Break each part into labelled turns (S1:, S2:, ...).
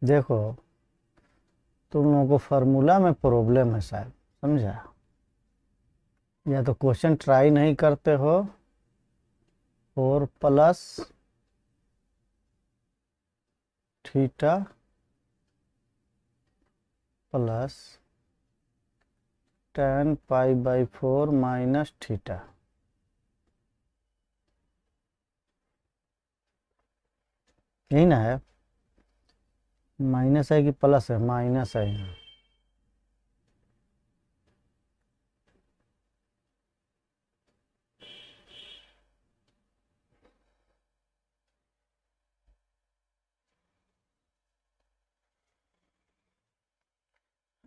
S1: देखो, तुम लोगों को फार्मूला में प्रॉब्लम है शायद, समझा? या तो क्वेश्चन ट्राई नहीं करते हो। 4 + थीटा + tan π/4 - थीटा। यही ना है? माइनस है कि प्लस है? माइनस है यहाँ।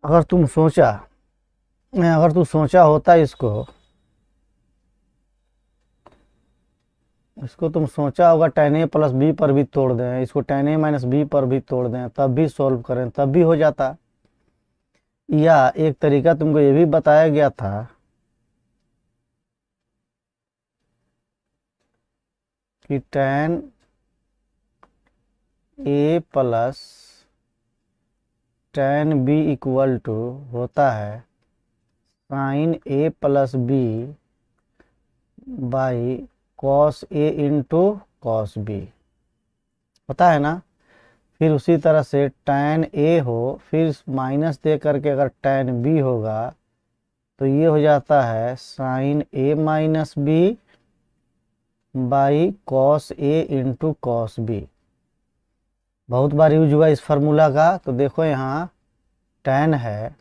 S1: अगर तुम सोचा अगर तू सोचा होता इसको तुम सोचा होगा tan a + b पर भी तोड़ दें, इसको tan a - b पर भी तोड़ दें, तब भी सॉल्व करें, तब भी हो जाता। या एक तरीका तुमको ये भी बताया गया था कि tan a + tan b = होता है sin a + b / cos a × cos b, होता है ना? फिर उसी तरह से tan a हो, फिर माइनस दे करके अगर tan b होगा तो ये हो जाता है sin a - b / cos a × cos b। बहुत बार यूज हुआ इस फार्मूला का। तो देखो यहाँ tan है,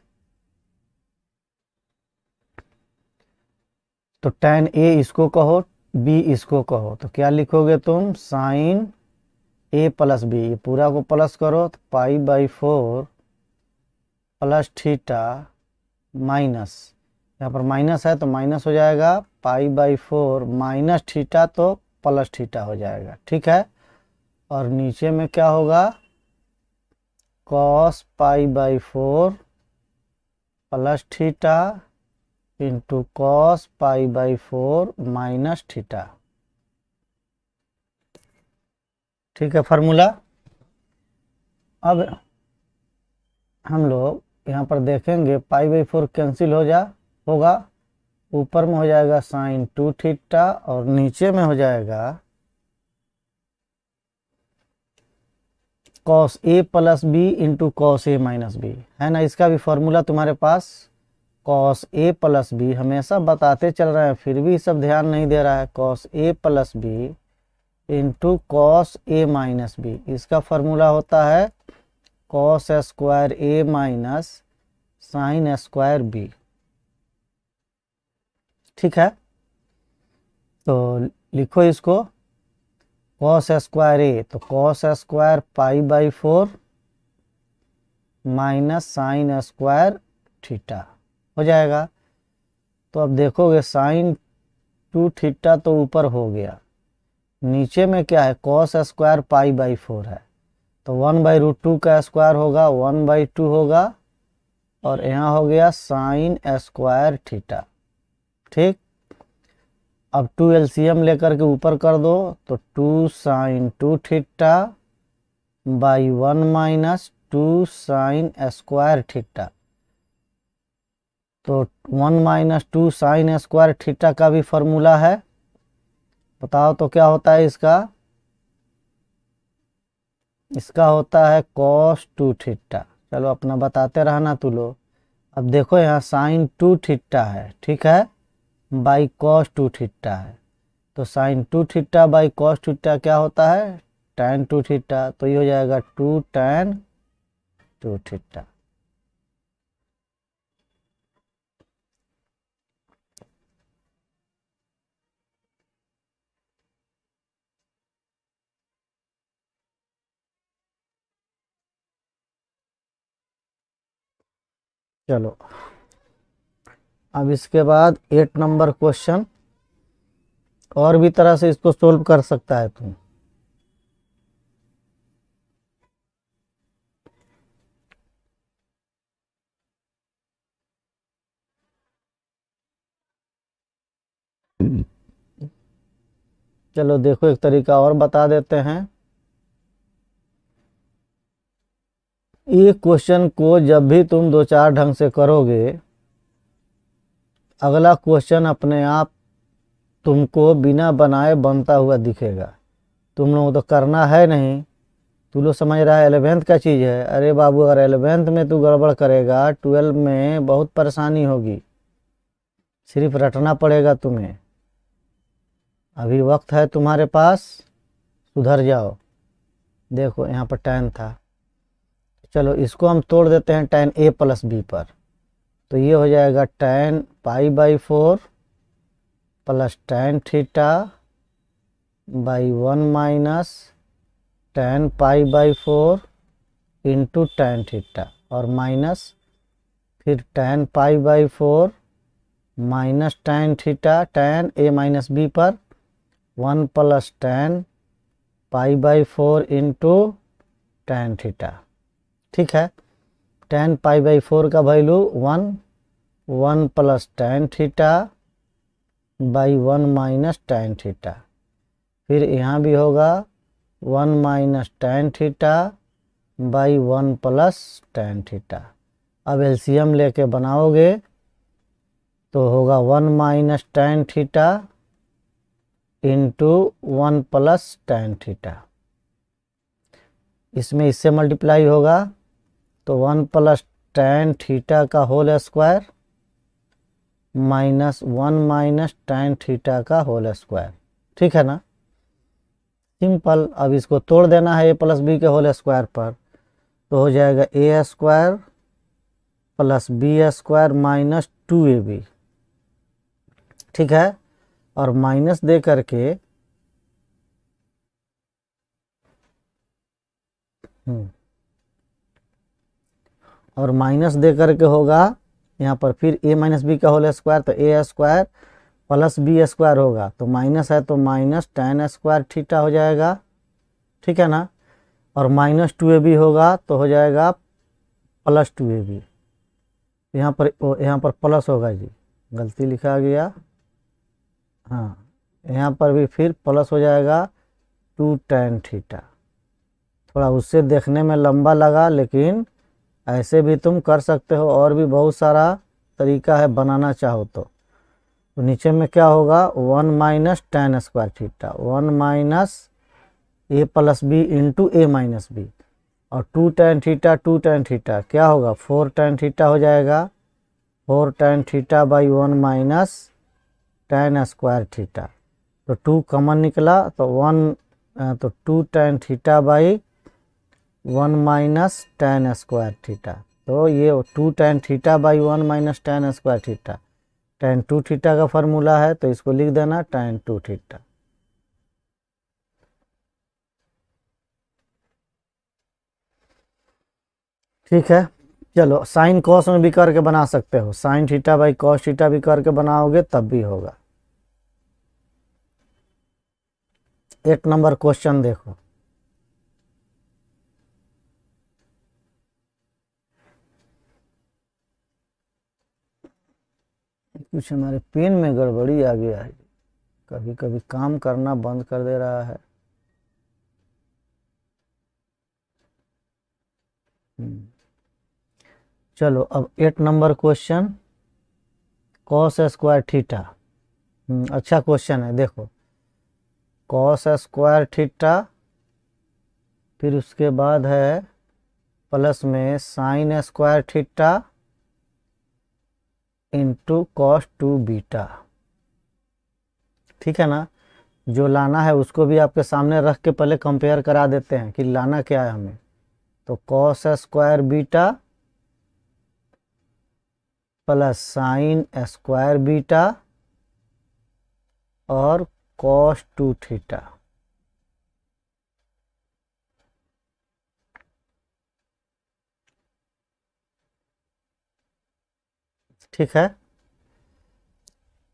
S1: तो tan a इसको कहो, b इसको कहो, तो क्या लिखोगे तुम? sin a + b, ये पूरा को प्लस करो तो π/4 + थीटा माइनस, यहाँ पर माइनस है तो माइनस हो जाएगा, π/4 - थीटा तो प्लस थीटा हो जाएगा। ठीक है? और नीचे में क्या होगा? cos π/4 + theta × cos π/4 - theta. ठीक है फार्मूला? अब हम लोग यहाँ पर देखेंगे π/4 कैंसिल होगा, ऊपर में हो जाएगा sin 2 थीटा और नीचे में हो जाएगा cos a + b × cos a - b, है ना? इसका भी फॉर्मूला तुम्हारे पास। cos a + b हमेशा बताते चल रहे हैं, फिर भी सब ध्यान नहीं दे रहा है। cos a + b × cos a - b, इसका फॉर्मूला होता है cos square a - sin square b। ठीक है? तो लिखो इसको, cos स्क्वायर a, तो cos square π/4 - sin square theta हो जाएगा। तो अब देखोगे sin 2 थीटा तो ऊपर हो गया, नीचे में क्या है? cos स्क्वायर π/4 है, तो 1/√2 का स्क्वायर होगा, 1/2 होगा, और यहाँ हो गया sin स्क्वायर थीटा। ठीक? अब 2 एलसीएम लेकर के ऊपर कर दो तो 2 sin 2 theta / 1 - 2 sin square theta. तो 1 - 2 sin स्क्वायर थीटा का भी फॉर्मूला है, बताओ तो क्या होता है इसका? इसका होता है cos 2 थीटा। चलो अपना बताते रहना तू लोग। अब देखो यहाँ sin 2 थीटा है, ठीक है, बाई cos 2 थीटा है, तो sin 2 theta by cos theta क्या होता है? tan 2 theta. तो ये हो जाएगा 2 tan 2 थीटा। चलो अब इसके बाद 8 नंबर क्वेश्चन, और भी तरह से इसको सोल्व कर सकता है तुम। चलो देखो एक तरीका और बता देते हैं। ये क्वेश्चन को जब भी तुम दो चार ढंग से करोगे, अगला क्वेश्चन अपने आप तुमको बिना बनाए बनता हुआ दिखेगा। तुम लोगों तो करना है नहीं, तू लोग समझ रहा है 11th का चीज़ है। अरे बाबू, अगर 11th में तू गड़बड़ करेगा 12 में बहुत परेशानी होगी। सिर्फ रटना पड़ेगा तुम्हें, अभी वक्त है तुम्हारे पास, सुधर जाओ। देखो यहाँ पर tan था, चलो इसको हम तोड़ देते हैं tan a प्लस बी पर। तो ये हो जाएगा tan π/4 plus tan theta by 1 minus tan π/4 into tan theta, और माइनस फिर tan π/4 minus tan theta tan a minus B पर 1 plus tan π/4 into tan theta. ठीक है, tan π/4 का value 1 plus tan theta by 1 minus tan theta. फिर यहाँ भी होगा 1 minus tan theta by 1 plus tan theta. अब एलसीएम लेके बनाओगे तो होगा 1 minus tan theta into 1 plus tan theta. इसमें इससे मल्टीप्लाई होगा तो 1 प्लस tan थीटा का whole square minus 1 minus tan theta का होल स्क्वायर। ठीक है ना, सिंपल। अब इसको तोड़ देना है a प्लस बी के होल स्क्वायर पर, तो हो जाएगा a square plus B square minus 2ab। ठीक है, और माइनस दे करके और माइनस दे करके होगा यहाँ पर फिर a माइनस बी का होल स्क्वायर, तो a square plus B square होगा, तो माइनस है तो माइनस tan स्क्वायर थीटा हो जाएगा। ठीक है ना, और माइनस 2ab होगा तो हो जाएगा प्लस 2ab। यहाँ पर प्लस होगा जी, गलती लिखा गया। हाँ, यहाँ पर भी फिर प्लस हो जाएगा 2 tan थीटा। थोड़ा उससे देखने में लंबा लगा, लेकिन ऐसे भी तुम कर सकते हो, और भी बहुत सारा तरीका है बनाना चाहो तो। नीचे में क्या होगा 1 minus tan square theta, 1 minus a plus B into a minus B, और 2 tan थीटा क्या होगा 4 tan थीटा हो जाएगा। 4 tan theta by 1 minus tan square theta, तो 2 कॉमन निकला तो 2 tan theta by 1 minus tan square theta. तो ये 2 tan theta by 1 minus tan square theta tan 2 theta का फार्मूला है, तो इसको लिख देना tan 2 थीटा। ठीक है, चलो साइन कॉस में भी करके बना सकते हो, sine theta by cos theta भी करके बनाओगे तब भी होगा। 1 नंबर क्वेश्चन देखो, कुछ हमारे पेन में गड़बड़ी आ गया है, कभी कभी काम करना बंद कर दे रहा है। चलो अब 8 number question, cos square theta. अच्छा क्वेश्चन है, देखो कॉस स्क्वायर थीटा, फिर उसके बाद है प्लस में sign square theta into cos 2 beta. ठीक है ना, जो लाना है उसको भी आपके सामने रख के पहले कंपेयर करा देते हैं कि लाना क्या है हमें। तो cos square beta plus sine square beta और कॉस 2 थीटा। ठीक है,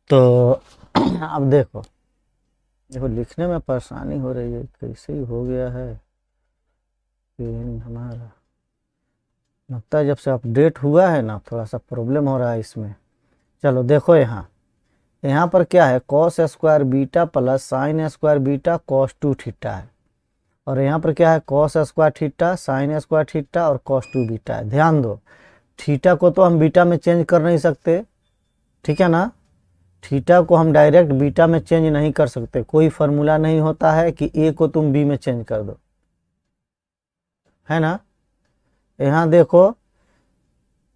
S1: तो अब देखो लिखने में परेशानी हो रही है, कैसे ही हो गया है पेन हमारा, लगता है जब से अपडेट हुआ है ना थोड़ा सा प्रॉब्लम हो रहा है इसमें। चलो देखो यहाँ पर क्या है, cos square beta plus sine square beta cos 2 theta है, और यहाँ पर क्या है, cos square theta, sine square theta और कॉस 2 बीटा है। ध्यान दो, थीटा को तो हम बीटा में चेंज कर नहीं सकते, ठीक है ना। थीटा को हम डायरेक्ट बीटा में चेंज नहीं कर सकते, कोई फार्मूला नहीं होता है कि ए को तुम बी में चेंज कर दो, है ना। यहाँ देखो,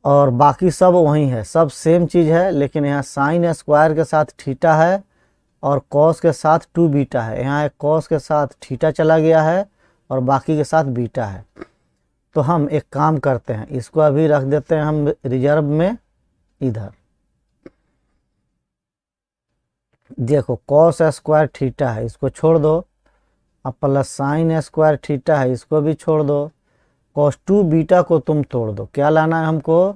S1: और बाकी सब वही है, सब सेम चीज़ है, लेकिन यहाँ साइन स्क्वायर के साथ थीटा है और कॉस के साथ 2 बीटा है। यहाँ एक कॉस के साथ थीटा चला गया है और बाकी के साथ बीटा है। तो हम एक काम करते हैं, इसको अभी रख देते हैं हम रिजर्व में इधर। देखो कॉस स्क्वायर थीटा है, इसको छोड़ दो, अब प्लस साइन स्क्वायर थीटा है, इसको भी छोड़ दो। कॉस 2 बीटा को तुम तोड़ दो, क्या लाना है हमको,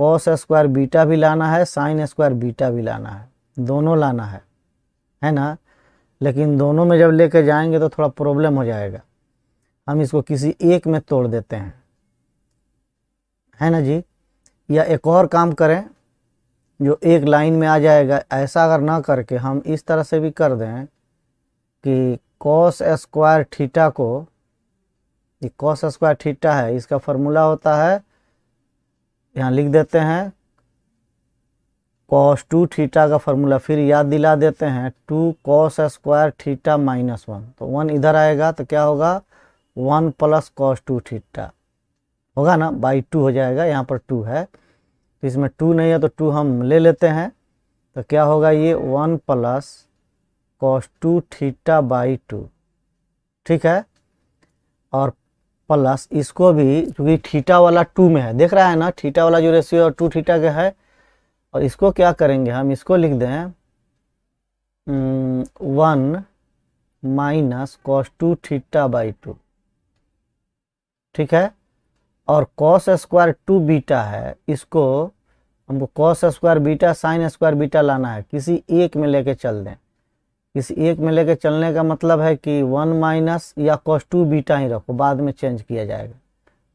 S1: कॉस स्क्वायर बीटा भी लाना है, साइन स्क्वायर बीटा भी लाना है, दोनों लाना है ना। लेकिन दोनों में जब लेके जाएंगे तो थोड़ा प्रॉब्लम हो जाएगा, हम इसको किसी एक में तोड़ देते हैं, है ना जी। या एक और काम करें जो एक लाइन में आ जाएगा, ऐसा अगर ना करके हम इस तरह से भी कर दें कि कॉस स्क्वायर थीटा को, ये कॉस स्क्वायर थीटा है, इसका फार्मूला होता है, यहाँ लिख देते हैं कॉस 2 थीटा का फार्मूला, फिर याद दिला देते हैं 2 कॉस स्क्वायर थीटा -1, तो 1 इधर आएगा तो क्या होगा, 1 प्लस कॉस 2 थीटा होगा ना, बाई 2 हो जाएगा। यहाँ पर 2 है तो इसमें 2 नहीं है तो 2 हम ले लेते हैं, तो क्या होगा ये 1 प्लस कॉस 2 थीटा बाई 2, ठीक है। और प्लस इसको भी, क्योंकि थीटा वाला 2 में है, देख रहा है ना, थीटा वाला जो रेशियो और 2 थीटा का है। और इसको क्या करेंगे, हम इसको लिख दें 1 माइनस कॉस 2 थीटा बाई 2, ठीक है। और कॉस स्क्वायर 2 बीटा है, इसको हमको cos square beta sine square beta लाना है, किसी एक में लेके चल दें। किसी एक में लेके चलने का मतलब है कि 1 माइनस या कॉस 2 बीटा ही रखो, बाद में चेंज किया जाएगा,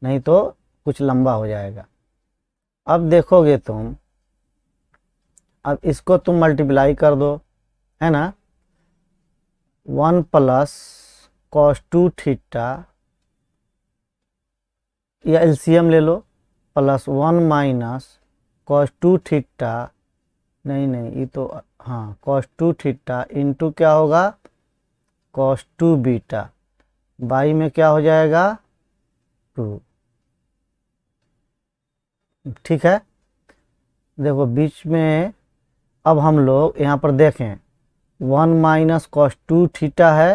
S1: नहीं तो कुछ लंबा हो जाएगा। अब देखोगे तुम, अब इसको तुम मल्टीप्लाई कर दो, है ना, 1 प्लस कॉस 2 थीटा, या एलसीएम ले लो, प्लस 1 माइनस कॉस 2 थीटा, नहीं ये तो, हाँ कॉस 2 थीटा इंटू क्या होगा, कॉस 2 बीटा, बाई में क्या हो जाएगा 2, ठीक है। देखो बीच में, अब हम लोग यहाँ पर देखें 1 माइनस कॉस 2 थीटा है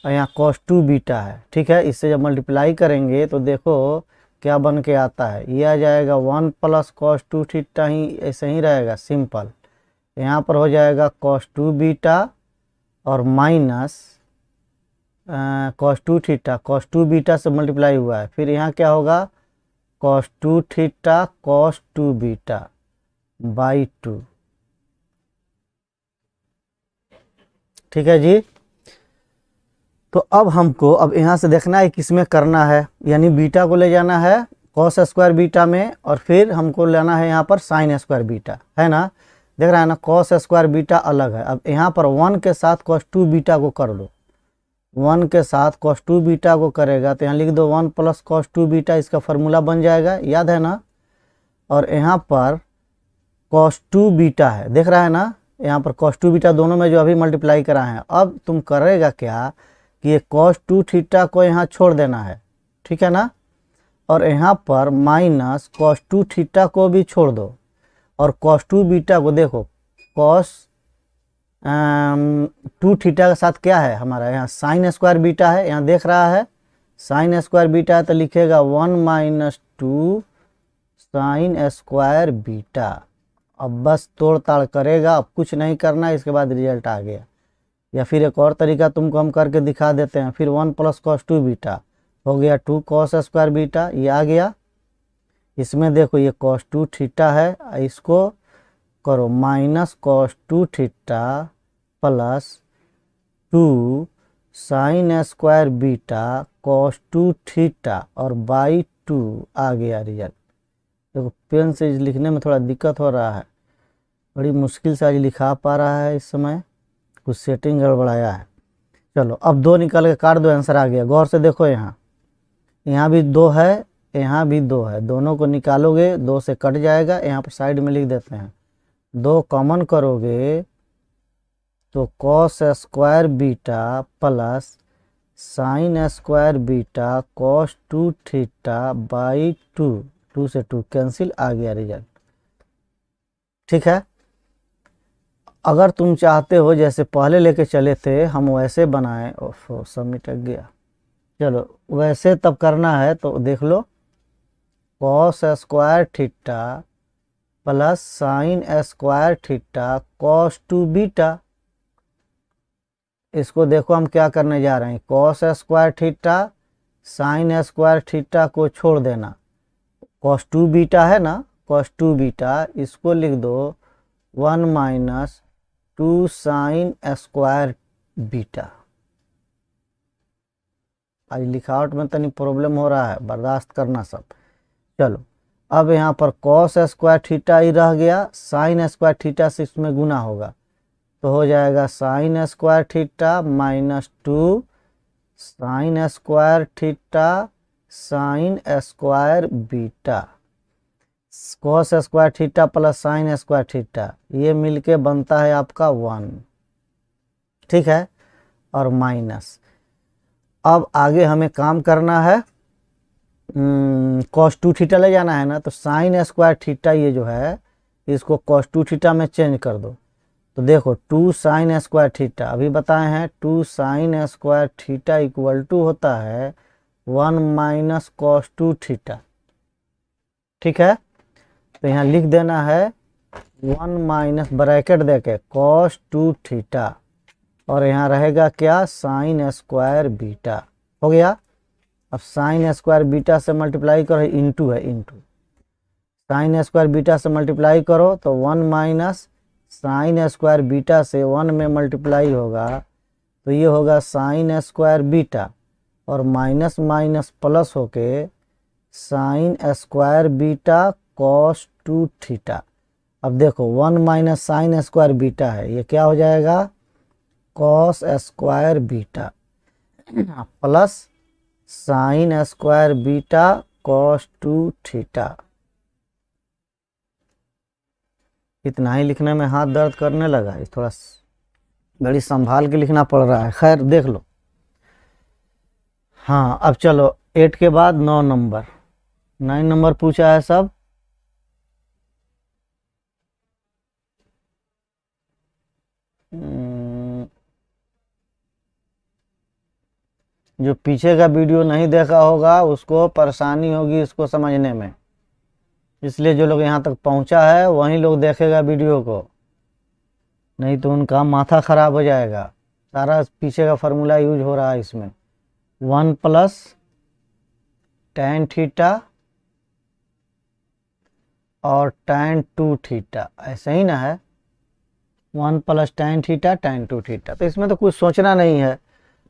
S1: और यहाँ कॉस 2 बीटा है, ठीक है। इससे जब मल्टीप्लाई करेंगे तो देखो क्या बन के आता है, ये आ जाएगा 1 प्लस कॉस 2 थीटा, ही ऐसे ही रहेगा सिंपल। यहाँ पर हो जाएगा कॉस 2 बीटा और minus cos 2 theta, cos 2 beta से मल्टीप्लाई हुआ है, फिर यहाँ क्या होगा cos 2 theta cos 2 beta by 2, ठीक है जी। तो अब हमको, अब यहाँ से देखना है किसमें करना है, यानी बीटा को ले जाना है कॉस स्क्वायर बीटा में, और फिर हमको लेना है यहाँ पर साइन स्क्वायर बीटा, है ना। देख रहा है ना, कॉस स्क्वायर बीटा अलग है। अब यहाँ पर 1 के साथ कॉस 2 बीटा को कर दो, 1 के साथ कॉस 2 बीटा को करेगा तो यहाँ लिख दो 1 प्लस कॉस 2 बीटा, इसका फार्मूला बन जाएगा, याद है ना। और यहाँ पर कॉस 2 बीटा है, देख रहा है ना, यहाँ पर कॉस 2 बीटा दोनों में जो अभी मल्टीप्लाई करा है। अब तुम करेगा क्या कि ये कॉस 2 थीटा को यहाँ छोड़ देना है, ठीक है ना, और यहाँ पर माइनस कॉस 2 थीटा को भी छोड़ दो, और कॉस 2 बीटा को देखो, कॉस 2 थीटा के साथ क्या है हमारा, यहाँ साइन स्क्वायर बीटा है, यहाँ देख रहा है साइन स्क्वायर बीटा है, तो लिखेगा 1 माइनस 2 साइन स्क्वायर बीटा। अब बस तोड़ ताड़ करेगा, अब कुछ नहीं करना, इसके बाद रिजल्ट आ गया। या फिर एक और तरीका तुमको हम करके दिखा देते हैं, फिर 1 प्लस कॉस 2 बीटा हो गया 2 कॉस स्क्वायर बीटा, ये आ गया। इसमें देखो ये कॉस 2 थीटा है, इसको करो minus cos 2 theta plus 2 sine square beta cos 2 theta और बाई 2 आ गया रिजल्ट। देखो पेन से लिखने में थोड़ा दिक्कत हो रहा है, बड़ी मुश्किल से आज लिखा पा रहा है, इस समय कुछ सेटिंग गड़बड़ाया है। चलो अब 2 निकल के काट दो, आंसर आ गया। गौर से देखो, यहाँ भी 2 है, यहाँ भी 2 है, दोनों को निकालोगे 2 से कट जाएगा। यहाँ पर साइड में लिख देते हैं, 2 कॉमन करोगे तो cos square beta plus sine square beta cos 2 theta by 2, 2 से 2 कैंसिल, आ गया रिजल्ट। ठीक है, अगर तुम चाहते हो जैसे पहले लेके चले थे हम वैसे बनाएं, ओफो सब मिटक गया, चलो वैसे तब करना है तो देख लो, cos square theta plus sine square theta cos 2 beta. इसको देखो हम क्या करने जा रहे हैं, cos square theta sine square theta को छोड़ देना, कॉस 2 बीटा है ना, कॉस 2 बीटा, इसको लिख दो 1 माइनस 2 साइन स्क्वायर बीटा। आज लिखावट में तनी प्रॉब्लम हो रहा है, बर्दाश्त करना सब। चलो अब यहाँ पर कॉस स्क्वायर थीटा ही रह गया, साइन स्क्वायर थीटा से इसमें गुना होगा तो हो जाएगा sign square theta minus 2 sine square theta sine square beta, cos square theta plus sine square theta, ये मिलके बनता है आपका 1। ठीक है, और माइनस, अब आगे हमें काम करना है, कॉस 2 थीटा ले जाना है ना, तो साइन स्क्वायर थीटा ये जो है इसको कॉस 2 थीटा में चेंज कर दो। तो देखो 2 साइन स्क्वायर थीटा अभी बताए हैं, 2 sine square theta equal to होता है 1 माइनस कॉस 2 थीटा। ठीक है, तो यहाँ लिख देना है 1 माइनस ब्रैकेट देके कॉस 2 थीटा, और यहाँ रहेगा क्या, साइन स्क्वायर बीटा। हो गया, अब साइन स्क्वायर बीटा से मल्टीप्लाई करो, इंटू है, इंटू साइन स्क्वायर बीटा से मल्टीप्लाई करो तो 1 माइनस साइन स्क्वायर बीटा से 1 में मल्टीप्लाई होगा तो ये होगा साइन स्क्वायर बीटा, और माइनस माइनस प्लस होके sine square beta cos 2 theta. अब देखो 1 माइनस साइन स्क्वायर बीटा है, ये क्या हो जाएगा, cos square beta plus sine square beta cos 2 theta. इतना ही लिखने में हाथ दर्द करने लगा, इस थोड़ा बड़ी संभाल के लिखना पड़ रहा है। खैर देख लो। हाँ अब चलो 8 के बाद 9 नंबर, 9 नंबर पूछा है सब। जो पीछे का वीडियो नहीं देखा होगा उसको परेशानी होगी इसको समझने में, इसलिए जो लोग यहाँ तक पहुँचा है वही लोग देखेगा वीडियो को, नहीं तो उनका माथा खराब हो जाएगा। सारा पीछे का फार्मूला यूज हो रहा है इसमें, 1 प्लस tan थीटा और tan 2 थीटा, ऐसे ही ना है, 1 plus tan theta tan 2 theta. तो इसमें तो कुछ सोचना नहीं है,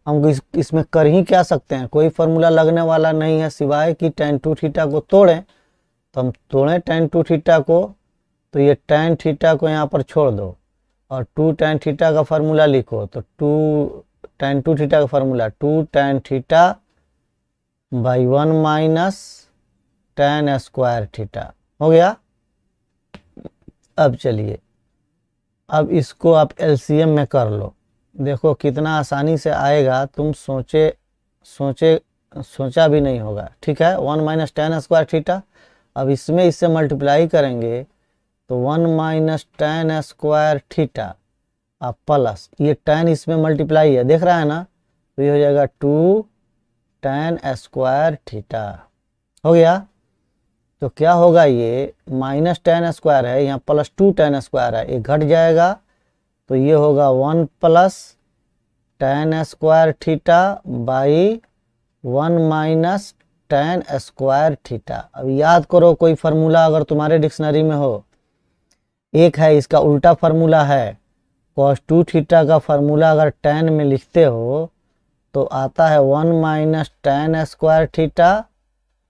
S1: हम इसमें कर ही क्या सकते हैं, कोई फार्मूला लगने वाला नहीं है सिवाय कि tan 2 थीटा को तोड़ें। तो हम तोड़ें tan 2 थीटा को, तो ये tan थीटा को यहाँ पर छोड़ दो और 2 tan थीटा का फार्मूला लिखो, तो 2 tan 2 थीटा का formula 2 tan theta by 1 minus tan square theta. हो गया। अब चलिए, अब इसको आप एलसीएम में कर लो, देखो कितना आसानी से आएगा, तुम सोचा भी नहीं होगा। ठीक है, 1 माइनस tan स्क्वायर थीटा, अब इसमें इससे मल्टीप्लाई करेंगे तो 1 माइनस tan स्क्वायर थीटा अब प्लस ये tan इसमें मल्टीप्लाई है, देख रहा है ना, तो ये हो जाएगा 2 tan स्क्वायर थीटा। हो गया। तो क्या होगा, ये माइनस tan स्क्वायर है, यहाँ प्लस 2 tan स्क्वायर है, ये घट जाएगा तो ये होगा 1 plus tan square theta by 1 minus tan square theta. अब याद करो कोई फार्मूला अगर तुम्हारे डिक्शनरी में हो, एक है इसका उल्टा फार्मूला है, cos 2 थीटा का फार्मूला अगर tan में लिखते हो तो आता है 1 minus tan square theta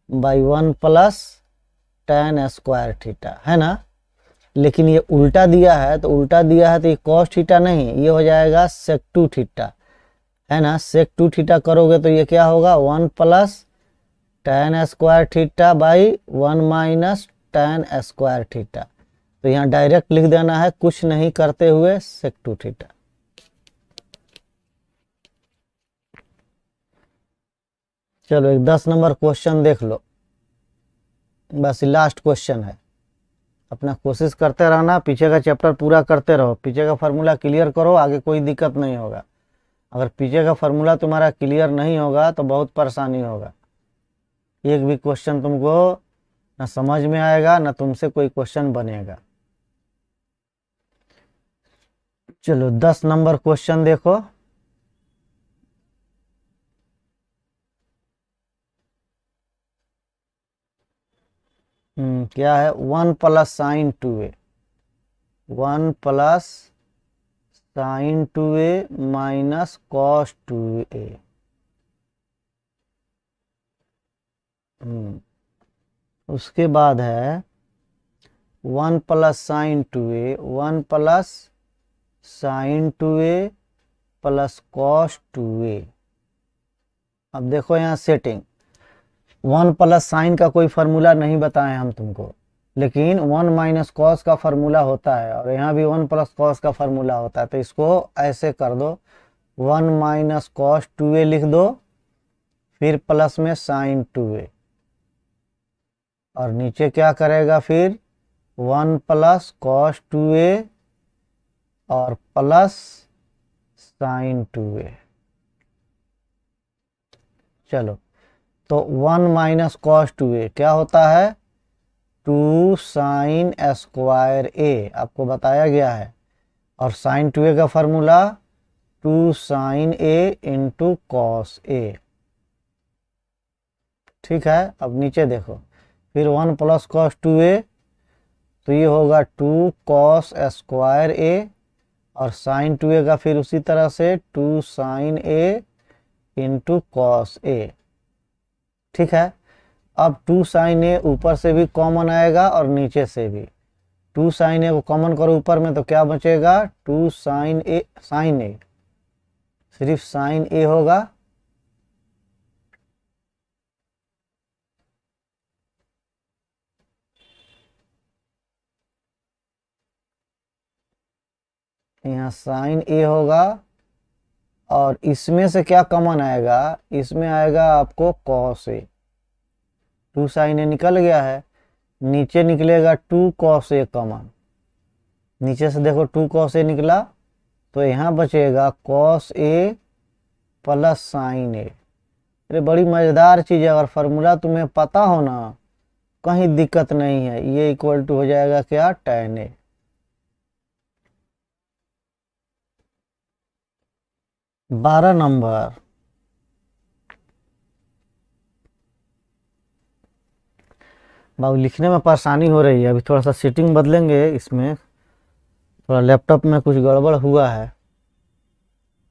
S1: by 1 plus tan square theta, है ना। लेकिन ये उल्टा दिया है तो ये cos थीटा नहीं, ये हो जाएगा sec 2 थीटा, है ना। सेक 2 थीटा करोगे तो ये क्या होगा, 1 plus tan square theta by 1 minus tan square theta. तो यहाँ डायरेक्ट लिख देना है, कुछ नहीं करते हुए सेक 2 थीटा। चलो एक 10 नंबर क्वेश्चन देख लो, बस लास्ट क्वेश्चन है। अपना कोशिश करते रहना, पीछे का चैप्टर पूरा करते रहो, पीछे का फार्मूला क्लियर करो, आगे कोई दिक्कत नहीं होगा। अगर पीछे का फार्मूला तुम्हारा क्लियर नहीं होगा तो बहुत परेशानी होगा, एक भी क्वेश्चन तुमको ना समझ में आएगा ना तुमसे कोई क्वेश्चन बनेगा। चलो 10 नंबर क्वेश्चन देखो। क्या है, 1 plus sign 2a, 1 plus sign 2a minus cos 2a। उसके बाद है 1 plus sign 2a, 1 plus sign 2a plus cos 2a। अब देखो यहाँ सेटिंग, 1 प्लस साइन का कोई फार्मूला नहीं बताए हम तुमको, लेकिन 1 माइनस कॉस का फार्मूला होता है, और यहाँ भी 1 प्लस कॉस का फार्मूला होता है। तो इसको ऐसे कर दो, 1 माइनस कॉस 2a लिख दो, फिर प्लस में साइन 2a, और नीचे क्या करेगा फिर 1 प्लस कॉस 2a और प्लस साइन 2a। चलो तो 1 माइनस कॉस 2a क्या होता है, 2 साइन स्क्वायर a, आपको बताया गया है, और साइन 2a का formula 2 sine a into cos a। ठीक है, अब नीचे देखो, फिर 1 प्लस कॉस 2a, तो ये होगा 2 कॉस स्क्वायर a, और साइन 2a का फिर उसी तरह से 2 sine a into cos a। ठीक है, अब 2 साइन a ऊपर से भी कॉमन आएगा और नीचे से भी। 2 साइन a को कॉमन करो ऊपर में तो क्या बचेगा, 2 साइन a, सिर्फ साइन a होगा। यहाँ साइन a होगा, और इसमें से क्या कॉमन आएगा, इसमें आएगा आपको कॉस a। 2 साइन a निकल गया है, नीचे निकलेगा 2 कॉस a कॉमन, नीचे से देखो 2 कॉस a निकला, तो यहाँ बचेगा cos a plus sign a। अरे बड़ी मज़ेदार चीज़ है, अगर फार्मूला तुम्हें पता हो ना, कहीं दिक्कत नहीं है। ये इक्वल टू हो जाएगा क्या, tan a। बारह नंबर, बाबू लिखने में परेशानी हो रही है, अभी थोड़ा सा सेटिंग बदलेंगे इसमें, थोड़ा लैपटॉप में कुछ गड़बड़ हुआ है।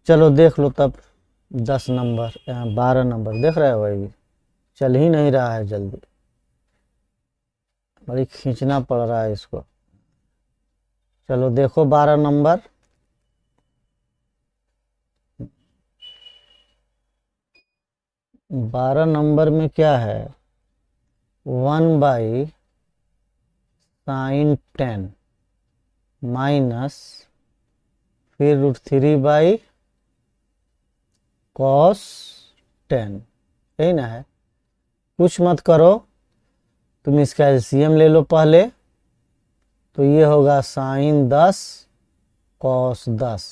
S1: चलो देख लो तब 10 नंबर, यहाँ 12 नंबर देख रहे हो, भाई चल ही नहीं रहा है जल्दी, बड़ी खींचना पड़ रहा है इसको। चलो देखो 12 नंबर, बारह नंबर में क्या है, 1 बाई साइन 10 माइनस फिर √3 बाई कॉस 10, यही ना है। कुछ मत करो, तुम इसका एलसीएम ले लो पहले, तो ये होगा साइन 10 कॉस 10।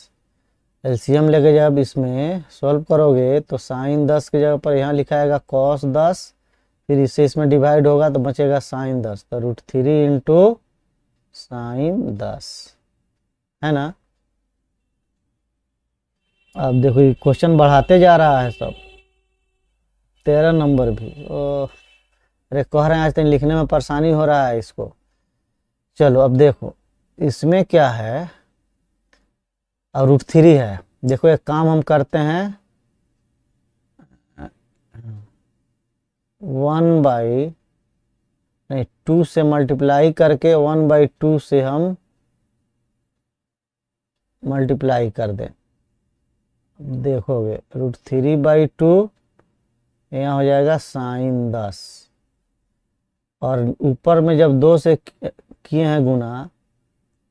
S1: एलसीएम लेके जब इसमें सॉल्व करोगे तो साइन 10 की जगह पर यहाँ लिखाएगा कॉस 10, फिर इससे इसमें डिवाइड होगा तो बचेगा साइन 10, तो √3 इंटू साइन 10, है ना। अब देखो ये क्वेश्चन बढ़ाते जा रहा है सब। 13 नंबर भी, अरे कह रहे हैं आज तक लिखने में परेशानी हो रहा है इसको। चलो अब देखो इसमें क्या है, और √3 है। देखो एक काम हम करते हैं, 1 बाई नहीं 2 से मल्टीप्लाई करके 1/2 से हम मल्टीप्लाई कर दें, देखोगे √3/2 यहाँ हो जाएगा sin 10, और ऊपर में जब 2 से किए हैं गुना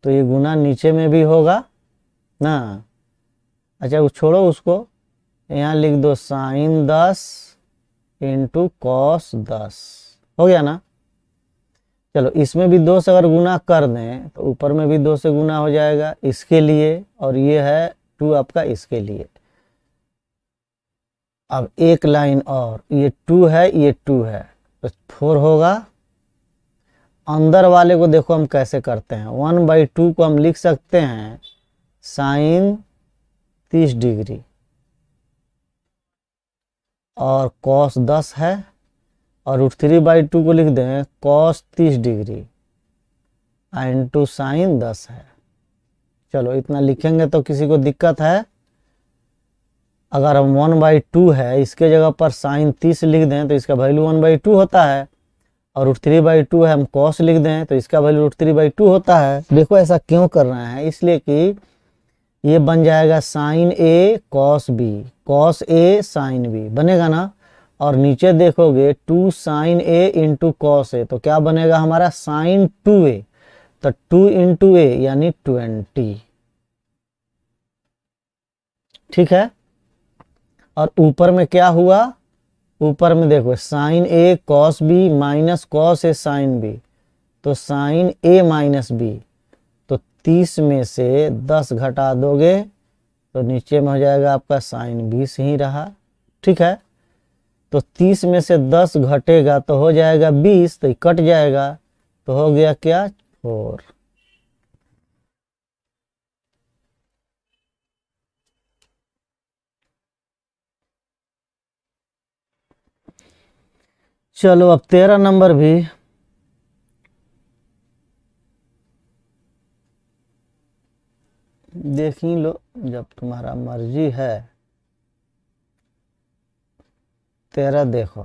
S1: तो ये गुना नीचे में भी होगा ना। अच्छा वो छोड़ो उसको, यहाँ लिख दो sin 10 इंटू cos 10, हो गया ना। चलो इसमें भी 2 से अगर गुना कर दें तो ऊपर में भी 2 से गुना हो जाएगा इसके लिए, और ये है 2 आपका इसके लिए। अब एक लाइन और, ये 2 है ये 2 है तो 4 होगा। अंदर वाले को देखो हम कैसे करते हैं, 1/2 को हम लिख सकते हैं sin 30 डिग्री, और cos 10 है, और √3/2 को लिख दें cos 30 डिग्री इंटू sin 10 है। चलो इतना लिखेंगे तो किसी को दिक्कत है? अगर हम 1/2 है इसके जगह पर sin 30 लिख दें तो इसका वैल्यू 1/2 होता है, और √3/2 है हम cos लिख दें तो इसका वैल्यू √3/2 होता है। देखो ऐसा क्यों कर रहे हैं, इसलिए कि ये बन जाएगा sin A cos B, cos A sin B बनेगा ना। और नीचे देखोगे 2 sin A into cos A, तो क्या बनेगा हमारा sin 2A, तो 2 इंटू A यानी 20, ठीक है। और ऊपर में क्या हुआ, ऊपर में देखो sin A cos B minus cos A sin B, तो sin A माइनस B, तो 30 में से 10 घटा दोगे तो नीचे में हो जाएगा आपका sin 20 ही रहा, ठीक है। तो 30 में से 10 घटेगा तो हो जाएगा 20, तो कट जाएगा तो हो गया क्या 4। चलो अब 13 नंबर भी देख ही लो जब तुम्हारा मर्जी है। 13 देखो,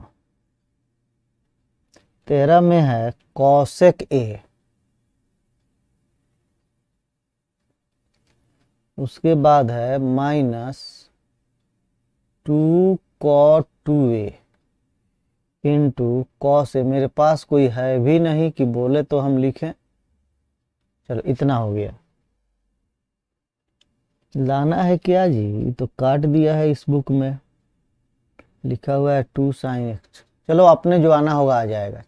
S1: 13 में है cosec A, उसके बाद है -2 cot 2A into cos A। मेरे पास कोई है भी नहीं कि बोले तो हम लिखें, चलो इतना हो गया। लाना है क्या जी, तो काट दिया है इस बुक में, लिखा हुआ है 2 sin x। चलो अपने जो आना होगा आ जाएगा,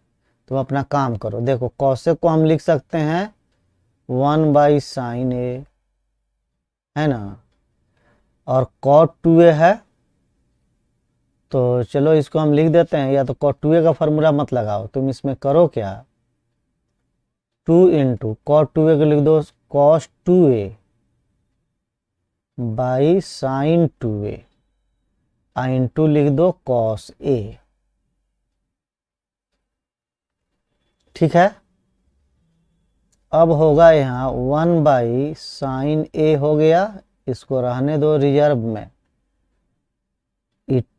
S1: तुम अपना काम करो। देखो cosec को हम लिख सकते हैं 1/sin A, है ना, और cot 2A है, तो चलो इसको हम लिख देते हैं। या तो cot 2A का फॉर्मूला मत लगाओ, तुम इसमें करो क्या, 2 इंटू cot 2A को लिख दो cos 2A by sin 2A, into लिख दो cos A, ठीक है। अब होगा यहाँ 1/sin A हो गया, इसको रहने दो रिजर्व में,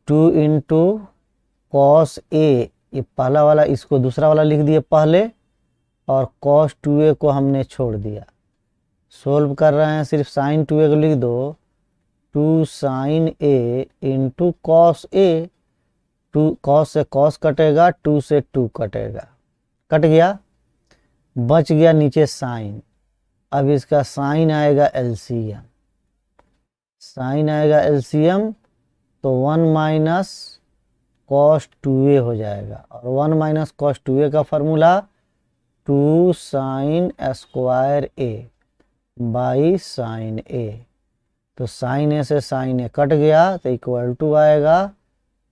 S1: 2 इंटू cos A, ये पहला वाला इसको दूसरा वाला लिख दिए पहले, और cos 2A को हमने छोड़ दिया। सोल्व कर रहे हैं सिर्फ sin 2A को लिख दो 2 sin A into cos A, 2 cos से cos कटेगा, 2 से 2 कटेगा, कट गया, बच गया नीचे साइन। अब इसका साइन आएगा एलसीएम, साइन आएगा एलसीएम तो 1 - cos 2A हो जाएगा, और 1 - cos 2A का formula 2 sin square A by sin A, तो sin A से sin A कट गया तो इक्वल टू आएगा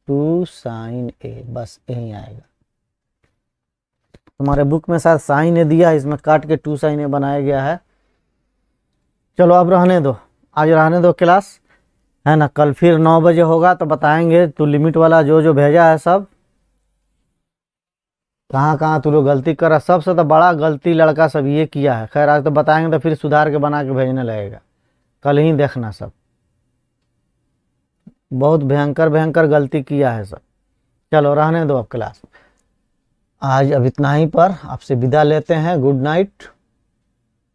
S1: 2 sin A, बस यही आएगा। तुम्हारे बुक में शायद साइन ए दिया है, इसमें काट के 2 sin A बनाया गया है। चलो अब रहने दो, आज रहने दो क्लास, है ना। कल फिर 9 बजे होगा तो बताएंगे तू लिमिट वाला जो जो भेजा है सब, कहाँ कहाँ तू लोग गलती कर रहा। सबसे तो बड़ा गलती लड़का सब ये किया है। खैर आज तो बताएंगे तो फिर सुधार के बना के भेजने लगेगा, कल ही देखना सब, बहुत भयंकर भयंकर गलती किया है सब। चलो रहने दो अब क्लास, आज अब इतना ही पर आपसे विदा लेते हैं। गुड नाइट,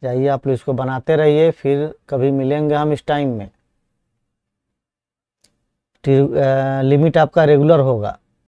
S1: जाइए आप लोग इसको बनाते रहिए, फिर कभी मिलेंगे हम इस टाइम में। लिमिट आपका रेगुलर होगा,